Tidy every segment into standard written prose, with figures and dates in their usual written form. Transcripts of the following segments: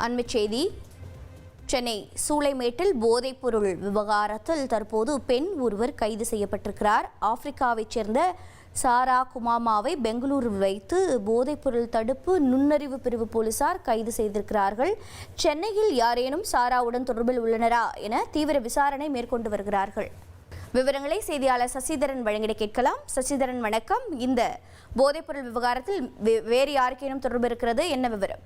அண்மைச் செய்தி. சென்னை சூளைமேட்டில் போதைப்பொருள் விவகாரத்தில் தற்போது பெண் ஒருவர் கைது செய்யப்பட்டிருக்கிறார். ஆப்பிரிக்காவைச் சேர்ந்த சாரா குமாமாவை பெங்களூருவில் வைத்து போதைப்பொருள் தடுப்பு நுண்ணறிவு பிரிவு போலீசார் கைது செய்திருக்கிறார்கள். சென்னையில் யாரேனும் சாராவுடன் தொடர்பில் உள்ளனரா என தீவிர விசாரணை மேற்கொண்டு வருகிறார்கள். விவரங்களை செய்தியாளர் சசிதரன் வழங்கிட கேட்கலாம். சசிதரன் வணக்கம். இந்த போதைப்பொருள் விவகாரத்தில் வேறு யாருக்கேனும் தொடர்பு இருக்கிறது, என்ன விவரம்?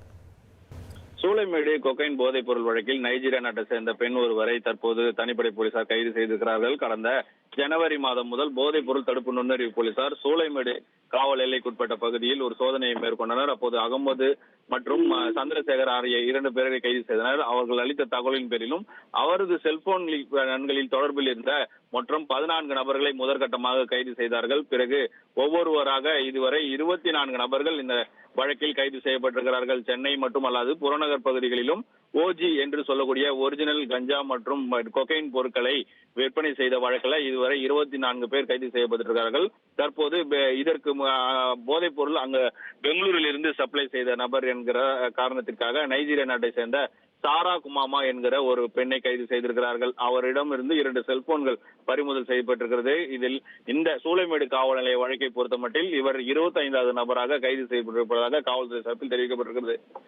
சூளைமேடு கொக்கைன் போதைப் பொருள் வழக்கில் நைஜீரியா நாட்டை சேர்ந்த பெண் ஒருவரை தற்போது தனிப்படை போலீசார் கைது செய்திருக்கிறார்கள். கடந்த ஜனவரி மாதம் முதல் போதைப் பொருள் தடுப்பு நுண்ணறிவு போலீசார் சூளைமேடு காவல் எல்லைக்குட்பட்ட பகுதியில் ஒரு சோதனையை மேற்கொண்டனர். அப்போது அகமது மற்றும் சந்திரசேகர் ஆகிய 2 பேரை கைது செய்தனர். அவர்கள் அளித்த தகவலின் பேரிலும் அவரது செல்போன் எண்களில் தொடர்பில் இருந்த மொத்தம் 14 நபர்களை முதற்கட்டமாக கைது செய்தார்கள். பிறகு ஒவ்வொருவராக இதுவரை 24 நபர்கள் இந்த வழக்கில் கைது செய்யப்பட்டிருக்கிறார்கள். சென்னை மட்டுமல்லாது புறநகர் பகுதிகளிலும் ஓஜி என்று சொல்லக்கூடிய ஒரிஜினல் கஞ்சா மற்றும் கொக்கைன் பொருட்களை விற்பனை செய்த வழக்கில் இதுவரை 24 பேர் கைது செய்யப்பட்டிருக்கிறார்கள். தற்போது இதற்கு போதைப் பொருள் அங்கு பெங்களூரில் இருந்து சப்ளை செய்த நபர் என்கிற காரணத்திற்காக நைஜீரியா நாட்டை சேர்ந்த சாரா குமாமா என்கிற ஒரு பெண்ணை கைது செய்திருக்கிறார்கள். அவரிடம் இருந்து 2 செல்போன்கள் பறிமுதல் செய்யப்பட்டிருக்கிறது. இதில் இந்த சூளைமேடு காவல் நிலைய வழக்கை பொறுத்தமட்டில் இவர் 25வது நபராக கைது செய்யப்பட்டிருப்பதாக காவல்துறை தரப்பில் தெரிவிக்கப்பட்டிருக்கிறது.